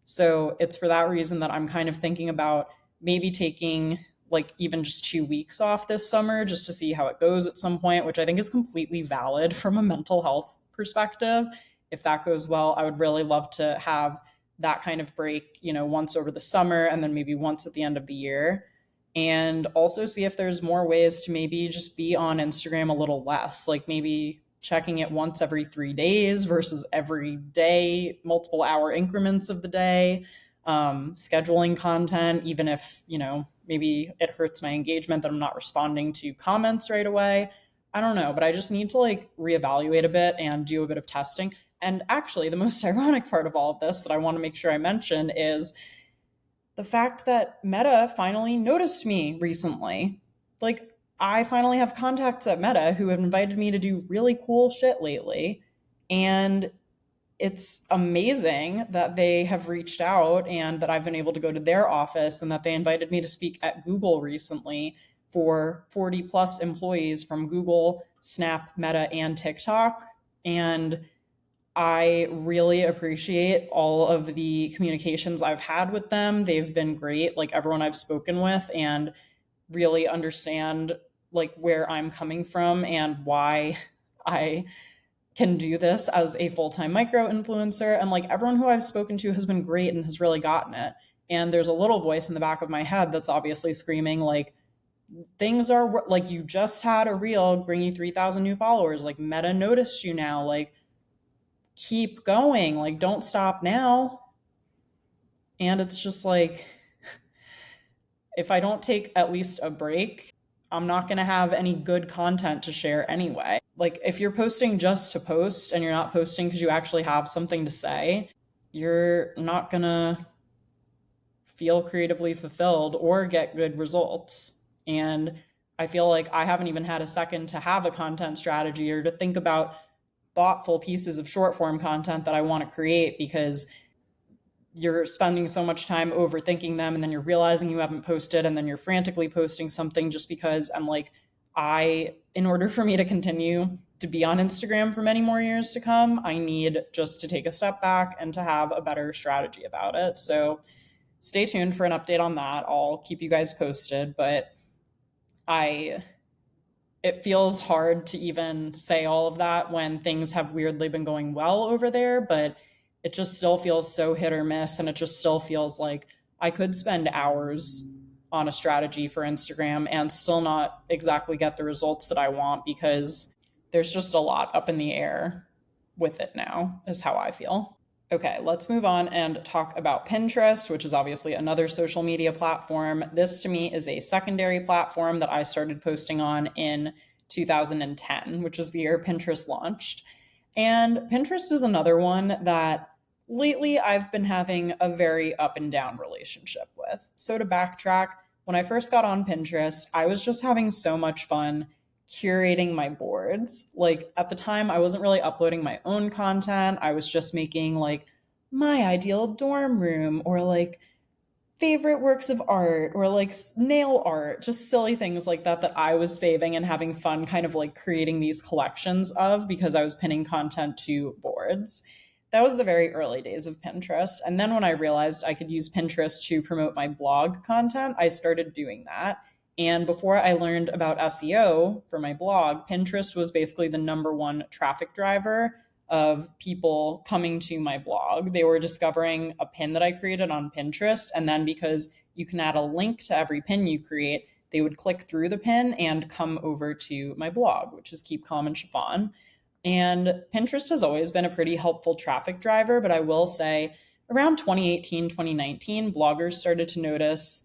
So it's for that reason that I'm kind of thinking about maybe taking like even just 2 weeks off this summer just to see how it goes at some point, which I think is completely valid from a mental health perspective. If that goes well, I would really love to have that kind of break, once over the summer and then maybe once at the end of the year. And also see if there's more ways to maybe just be on Instagram a little less, like maybe checking it once every 3 days versus every day, multiple hour increments of the day, scheduling content, even if, maybe it hurts my engagement that I'm not responding to comments right away. I don't know, but I just need to like reevaluate a bit and do a bit of testing. And actually, the most ironic part of all of this that I want to make sure I mention is the fact that Meta finally noticed me recently. Like, I finally have contacts at Meta who have invited me to do really cool shit lately. And it's amazing that they have reached out and that I've been able to go to their office, and that they invited me to speak at Google recently for 40 plus employees from Google, Snap, Meta, and TikTok. And I really appreciate all of the communications I've had with them. They've been great, like everyone I've spoken with, and really understand like where I'm coming from and why I can do this as a full-time micro influencer. And like everyone who I've spoken to has been great and has really gotten it. And there's a little voice in the back of my head that's obviously screaming like, things are like, you just had a reel bring you 3,000 new followers, like Meta noticed you now, like keep going, like don't stop now. And it's just like, if I don't take at least a break, I'm not going to have any good content to share anyway. Like if you're posting just to post and you're not posting because you actually have something to say, you're not going to feel creatively fulfilled or get good results. And I feel like I haven't even had a second to have a content strategy or to think about thoughtful pieces of short form content that I want to create, because you're spending so much time overthinking them, and then you're realizing you haven't posted, and then you're frantically posting something just because. I'm like, in order for me to continue to be on Instagram for many more years to come, I need just to take a step back and to have a better strategy about it. So stay tuned for an update on that. I'll keep you guys posted, but it feels hard to even say all of that when things have weirdly been going well over there, but it just still feels so hit or miss. And it just still feels like I could spend hours on a strategy for Instagram and still not exactly get the results that I want, because there's just a lot up in the air with it now, is how I feel. Okay, let's move on and talk about Pinterest, which is obviously another social media platform. This to me is a secondary platform that I started posting on in 2010, which is the year Pinterest launched. And Pinterest is another one that lately I've been having a very up and down relationship with. So to backtrack, when I first got on Pinterest, I was just having so much fun curating my boards. Like at the time, I wasn't really uploading my own content. I was just making like my ideal dorm room or like favorite works of art or like nail art, just silly things like that that I was saving and having fun kind of like creating these collections of because I was pinning content to boards. That was the very early days of Pinterest. And then when I realized I could use Pinterest to promote my blog content, I started doing that. And before I learned about SEO for my blog, Pinterest was basically the number one traffic driver of people coming to my blog. They were discovering a pin that I created on Pinterest. And then because you can add a link to every pin you create, they would click through the pin and come over to my blog, which is Keep Calm and Chiffon. And Pinterest has always been a pretty helpful traffic driver, but I will say around 2018, 2019, bloggers started to notice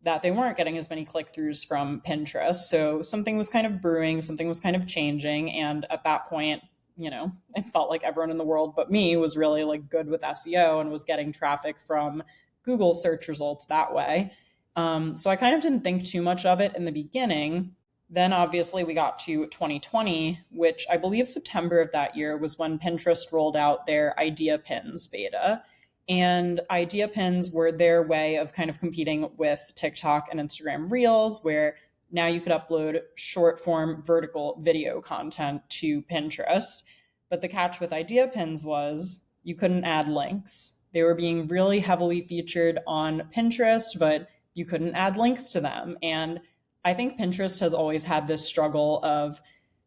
that they weren't getting as many click throughs from Pinterest. So something was kind of brewing, something was kind of changing. And at that point, it felt like everyone in the world but me was really like good with SEO and was getting traffic from Google search results that way. So I kind of didn't think too much of it in the beginning. Then obviously we got to 2020, which I believe September of that year was when Pinterest rolled out their Idea Pins beta. And Idea Pins were their way of kind of competing with TikTok and Instagram Reels, where now you could upload short form vertical video content to Pinterest. But the catch with Idea Pins was you couldn't add links. They were being really heavily featured on Pinterest, but you couldn't add links to them. And I think Pinterest has always had this struggle of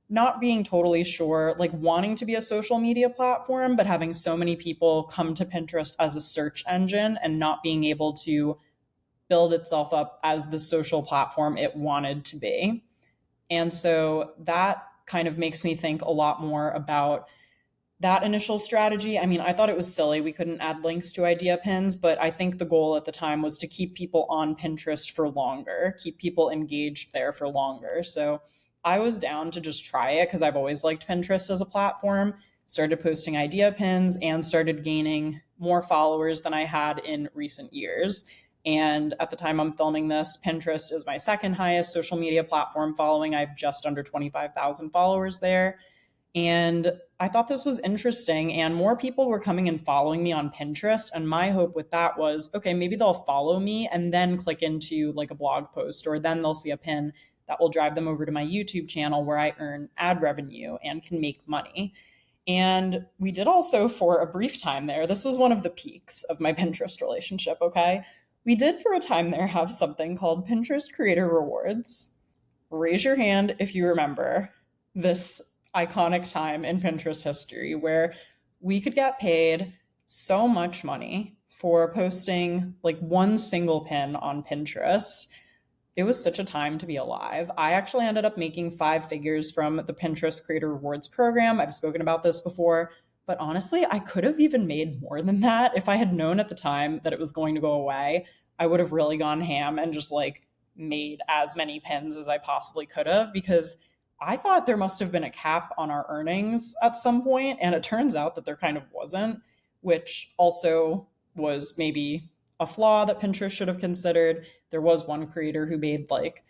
not being totally sure, like wanting to be a social media platform, but having so many people come to Pinterest as a search engine and not being able to build itself up as the social platform it wanted to be. And so that kind of makes me think a lot more about that initial strategy. I mean, I thought it was silly. We couldn't add links to idea pins, but I think the goal at the time was to keep people on Pinterest for longer, keep people engaged there for longer. So I was down to just try it because I've always liked Pinterest as a platform, started posting idea pins, and started gaining more followers than I had in recent years. And at the time I'm filming this, Pinterest is my second highest social media platform following. I have just under 25,000 followers there. And I thought this was interesting, and more people were coming and following me on Pinterest. And my hope with that was, okay, maybe they'll follow me and then click into like a blog post, or then they'll see a pin that will drive them over to my YouTube channel where I earn ad revenue and can make money. And we did also for a brief time there. This was one of the peaks of my Pinterest relationship, okay? We did for a time there have something called Pinterest Creator Rewards. Raise your hand if you remember this iconic time in Pinterest history where we could get paid so much money for posting like one single pin on Pinterest. It was such a time to be alive. I actually ended up making 5 figures from the Pinterest Creator Rewards program. I've spoken about this before, but honestly, I could have even made more than that. If I had known at the time that it was going to go away, I would have really gone ham and just like made as many pins as I possibly could have, because I thought there must have been a cap on our earnings at some point, and it turns out that there kind of wasn't, which also was maybe a flaw that Pinterest should have considered. There was one creator who made like,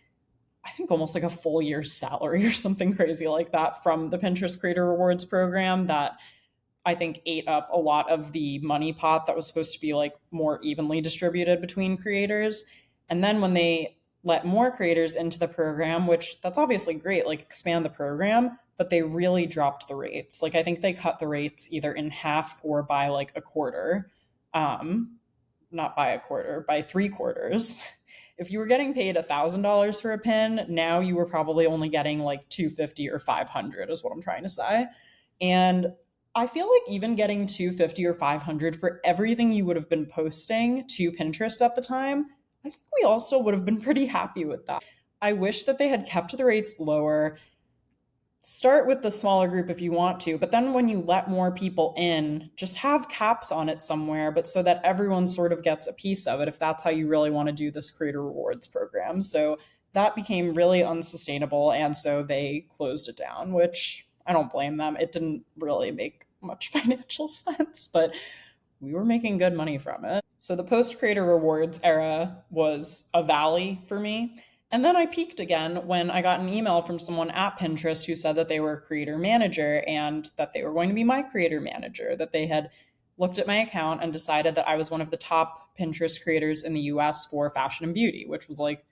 I think almost like a full year's salary or something crazy like that from the Pinterest Creator Rewards program that I think ate up a lot of the money pot that was supposed to be like more evenly distributed between creators. And then when they let more creators into the program, which that's obviously great, like expand the program, but they really dropped the rates. Like I think they cut the rates either in half or by like a quarter. Not by a quarter, by 3 quarters. If you were getting paid $1,000 for a pin, now you were probably only getting like 250 or 500 is what I'm trying to say. And I feel like even getting 250 or 500 for everything you would have been posting to Pinterest at the time, I think we all still would have been pretty happy with that. I wish that they had kept the rates lower. Start with the smaller group if you want to, but then when you let more people in, just have caps on it somewhere, but so that everyone sort of gets a piece of it if that's how you really want to do this creator rewards program. So that became really unsustainable, and so they closed it down, which I don't blame them. It didn't really make much financial sense, but we were making good money from it. So the post creator rewards era was a valley for me. And then I peaked again when I got an email from someone at Pinterest who said that they were a creator manager and that they were going to be my creator manager, that they had looked at my account and decided that I was one of the top Pinterest creators in the US for fashion and beauty, which was like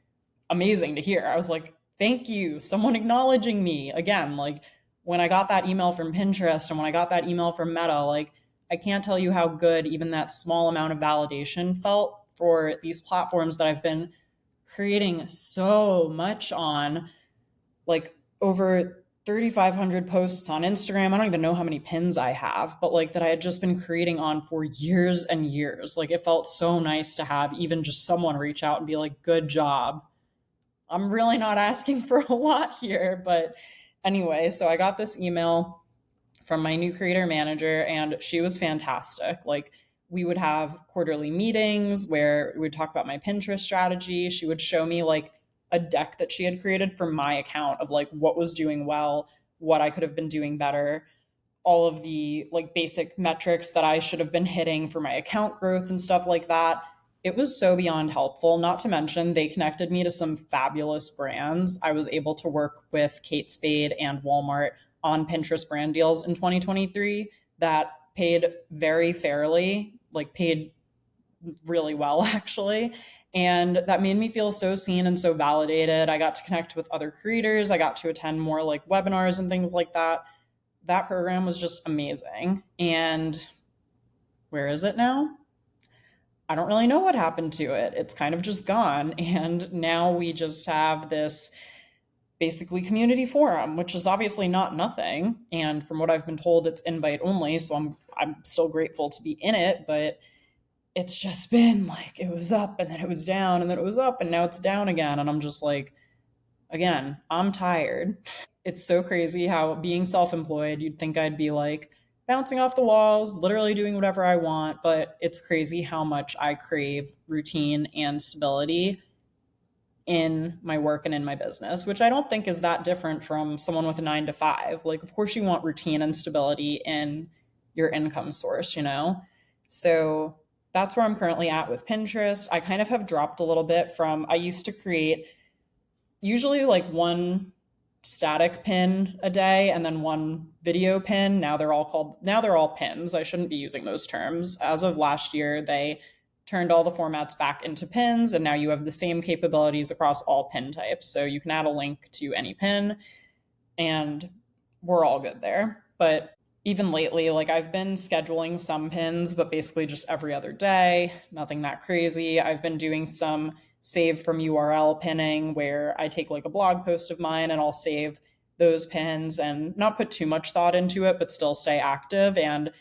amazing to hear. I was like, thank you, someone acknowledging me again. Like when I got that email from Pinterest and when I got that email from Meta, like I can't tell you how good even that small amount of validation felt for these platforms that I've been creating so much on, like over 3,500 posts on Instagram. I don't even know how many pins I have, but like that I had just been creating on for years and years. Like it felt so nice to have even just someone reach out and be like, good job. I'm really not asking for a lot here, but anyway, so I got this email from my new creator manager and she was fantastic. Like we would have quarterly meetings where we would talk about my Pinterest strategy. She would show me like a deck that she had created for my account of like what was doing well, what I could have been doing better, all of the like basic metrics that I should have been hitting for my account growth and stuff like that. It was so beyond helpful. Not to mention, they connected me to some fabulous brands. I was able to work with Kate Spade and Walmart on Pinterest brand deals in 2023 that paid very fairly, like paid really well, actually. And that made me feel so seen and so validated. I got to connect with other creators. I got to attend more like webinars and things like that. That program was just amazing. And where is it now? I don't really know what happened to it. It's kind of just gone. And now we just have this basically community forum, which is obviously not nothing. And from what I've been told, it's invite only. So I'm still grateful to be in it, but it's just been like it was up and then it was down and then it was up and now it's down again. And I'm just like, again, I'm tired. It's so crazy how being self employed, you'd think I'd be like bouncing off the walls, literally doing whatever I want. But it's crazy how much I crave routine and stability in my work and in my business, which I don't think is that different from someone with a 9 to 5. Like, of course, you want routine and stability in your income source, you know? So that's where I'm currently at with Pinterest. I kind of have dropped a little bit from, I used to create usually like one static pin a day and then one video pin. Now they're all pins. I shouldn't be using those terms. As of last year, they turned all the formats back into pins and now you have the same capabilities across all pin types. So you can add a link to any pin and we're all good there. But even lately, like I've been scheduling some pins, but basically just every other day, nothing that crazy. I've been doing some save from URL pinning where I take like a blog post of mine and I'll save those pins and not put too much thought into it, but still stay active. And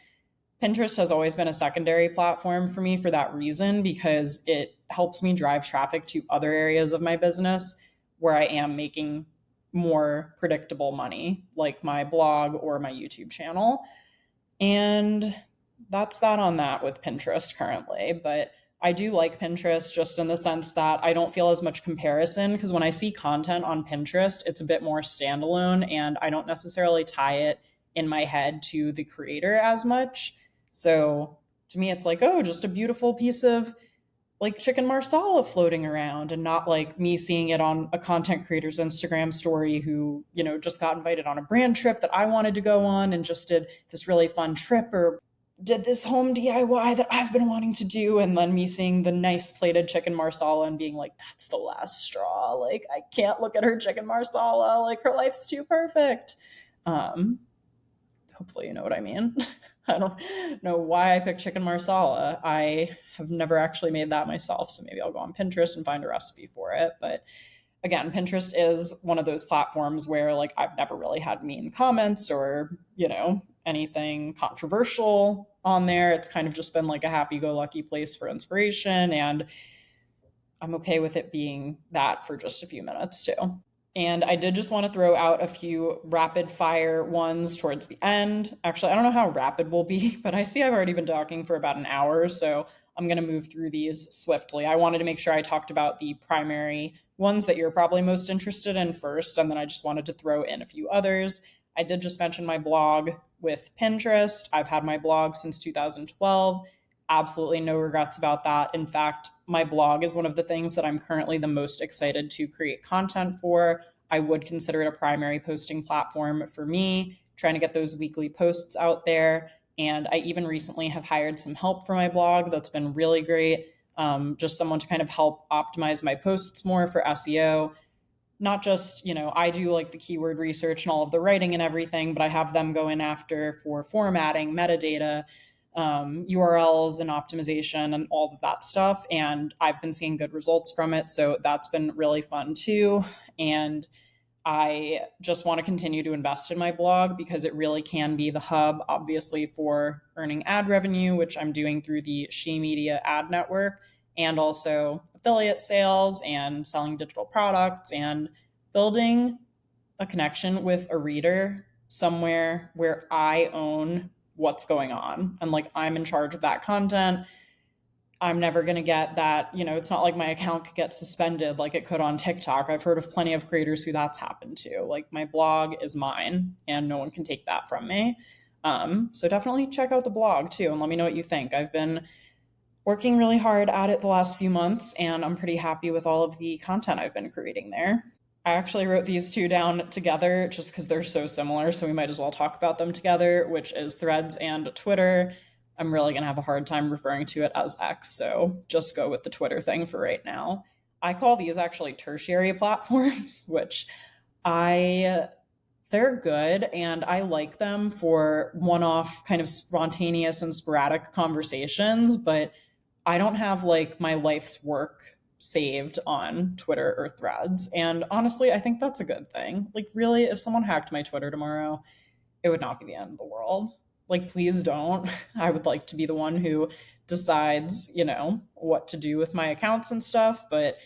Pinterest has always been a secondary platform for me for that reason, because it helps me drive traffic to other areas of my business where I am making more predictable money, like my blog or my YouTube channel. And that's that on that with Pinterest currently. But I do like Pinterest just in the sense that I don't feel as much comparison, because when I see content on Pinterest, it's a bit more standalone and I don't necessarily tie it in my head to the creator as much. So to me, it's like, oh, just a beautiful piece of like chicken marsala floating around, and not like me seeing it on a content creator's Instagram story who, you know, just got invited on a brand trip that I wanted to go on and just did this really fun trip or did this home DIY that I've been wanting to do. And then me seeing the nice plated chicken marsala and being like, that's the last straw. Like, I can't look at her chicken marsala. Like, her life's too perfect. Um, Hopefully you know what I mean. I don't know why I picked chicken marsala. I have never actually made that myself, so maybe I'll go on Pinterest and find a recipe for it. But again, Pinterest is one of those platforms where like I've never really had mean comments or, you know, anything controversial on there. It's kind of just been like a happy-go-lucky place for inspiration, and I'm okay with it being that for just a few minutes too. And I did just want to throw out a few rapid fire ones towards the end. Actually, I don't know how rapid we'll be, but I see I've already been talking for about an hour, so I'm going to move through these swiftly. I wanted to make sure I talked about the primary ones that you're probably most interested in first, and then I just wanted to throw in a few others. I did just mention my blog with Pinterest. I've had my blog since 2012. Absolutely no regrets about that. In fact, my blog is one of the things that I'm currently the most excited to create content for. I would consider it a primary posting platform for me, trying to get those weekly posts out there. And I even recently have hired some help for my blog that's been really great. Just someone to kind of help optimize my posts more for SEO. Not just, I do like the keyword research and all of the writing and everything, but I have them go in after for formatting, metadata, URLs and optimization and all of that stuff. And I've been seeing good results from it. So that's been really fun too. And I just want to continue to invest in my blog because it really can be the hub, obviously, for earning ad revenue, which I'm doing through the She Media ad network, and also affiliate sales and selling digital products and building a connection with a reader somewhere where I own what's going on. And like I'm in charge of that content. I'm never going to get that, it's not like my account could get suspended like it could on TikTok. I've heard of plenty of creators who that's happened to. Like my blog is mine and no one can take that from me. So definitely check out the blog too and let me know what you think. I've been working really hard at it the last few months and I'm pretty happy with all of the content I've been creating there. I actually wrote these two down together just because they're so similar, so we might as well talk about them together, which is Threads and Twitter. I'm really going to have a hard time referring to it as X, so just go with the Twitter thing for right now. I call these actually tertiary platforms, which I they're good and I like them for one-off kind of spontaneous and sporadic conversations, but I don't have like my life's work saved on Twitter or Threads. And honestly, I think that's a good thing. Like, really, if someone hacked my Twitter tomorrow, it would not be the end of the world. Like, please don't. I would like to be the one who decides, what to do with my accounts and stuff. But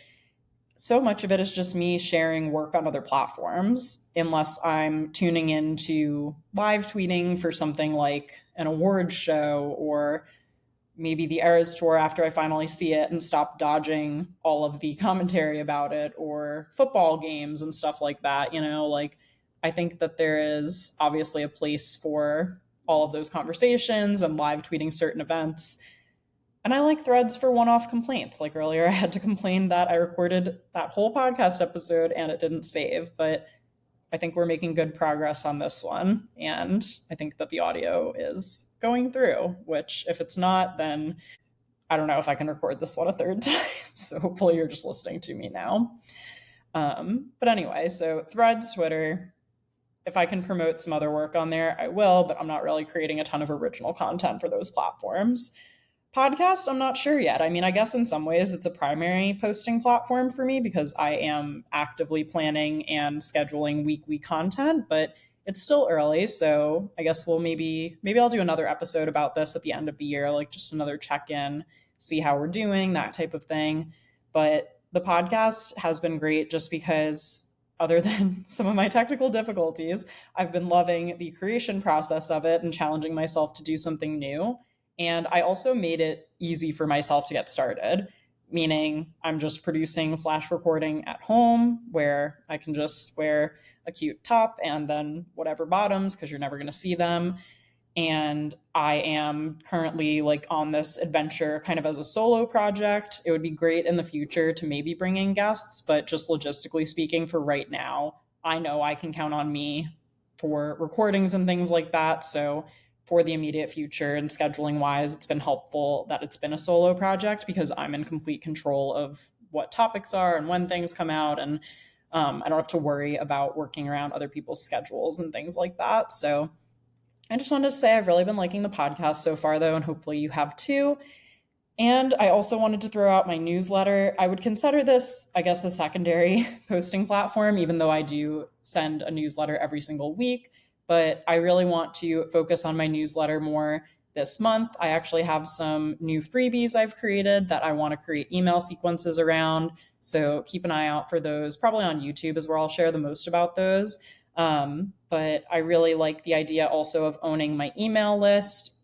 so much of it is just me sharing work on other platforms, unless I'm tuning into live tweeting for something like an awards show or maybe the Eras Tour after I finally see it and stop dodging all of the commentary about it, or football games and stuff like that. Like I think that there is obviously a place for all of those conversations and live tweeting certain events. And I like Threads for one off complaints. Like earlier, I had to complain that I recorded that whole podcast episode and it didn't save, but I think we're making good progress on this one. And I think that the audio is going through, which if it's not, then I don't know if I can record this one a third time. So hopefully you're just listening to me now. But anyway, so Threads, Twitter, if I can promote some other work on there, I will, but I'm not really creating a ton of original content for those platforms. Podcast, I'm not sure yet. I mean, I guess in some ways it's a primary posting platform for me because I am actively planning and scheduling weekly content, but it's still early. So I guess maybe I'll do another episode about this at the end of the year, like just another check in, see how we're doing, that type of thing. But the podcast has been great just because, other than some of my technical difficulties, I've been loving the creation process of it and challenging myself to do something new. And I also made it easy for myself to get started, meaning I'm just producing / recording at home where I can just wear a cute top and then whatever bottoms because you're never going to see them. And I am currently like on this adventure kind of as a solo project. It would be great in the future to maybe bring in guests, but just logistically speaking, for right now, I know I can count on me for recordings and things like that. So for the immediate future and scheduling wise, it's been helpful that it's been a solo project because I'm in complete control of what topics are and when things come out. And I don't have to worry about working around other people's schedules and things like that. So I just wanted to say I've really been liking the podcast so far, though, and hopefully you have too. And I also wanted to throw out my newsletter. I would consider this, I guess, a secondary posting platform, even though I do send a newsletter every single week. But I really want to focus on my newsletter more this month. I actually have some new freebies I've created that I want to create email sequences around. So keep an eye out for those. Probably on YouTube is where I'll share the most about those. But I really like the idea also of owning my email list.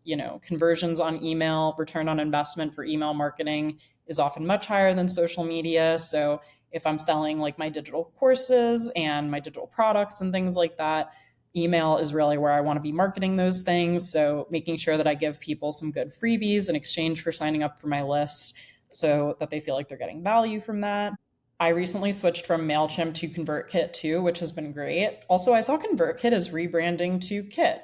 Conversions on email, return on investment for email marketing is often much higher than social media. So if I'm selling like my digital courses and my digital products and things like that, email is really where I want to be marketing those things. So making sure that I give people some good freebies in exchange for signing up for my list so that they feel like they're getting value from that. I recently switched from MailChimp to ConvertKit too, which has been great. Also, I saw ConvertKit is rebranding to Kit.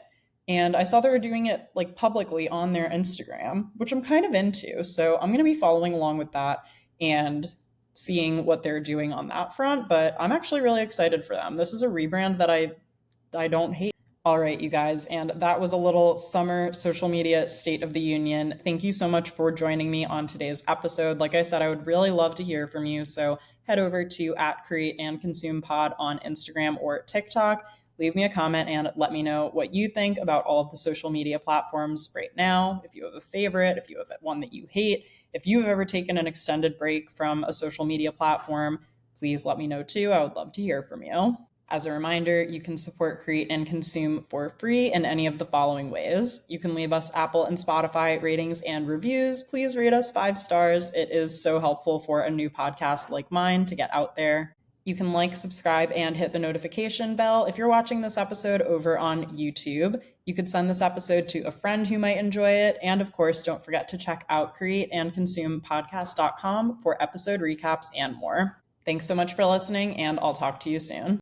And I saw they were doing it like publicly on their Instagram, which I'm kind of into. So I'm going to be following along with that and seeing what they're doing on that front. But I'm actually really excited for them. This is a rebrand that I don't hate. All right, you guys, and that was a little summer social media state of the union. Thank you so much for joining me on today's episode. Like I said, I would really love to hear from you. So head over to at Create and Consume Pod on Instagram or TikTok. Leave me a comment and let me know what you think about all of the social media platforms right now. If you have a favorite, if you have one that you hate, if you've ever taken an extended break from a social media platform, please let me know too. I would love to hear from you. As a reminder, you can support Create and Consume for free in any of the following ways. You can leave us Apple and Spotify ratings and reviews. Please rate us 5 stars. It is so helpful for a new podcast like mine to get out there. You can like, subscribe, and hit the notification bell. If you're watching this episode over on YouTube, you could send this episode to a friend who might enjoy it. And of course, don't forget to check out createandconsumepodcast.com for episode recaps and more. Thanks so much for listening, and I'll talk to you soon.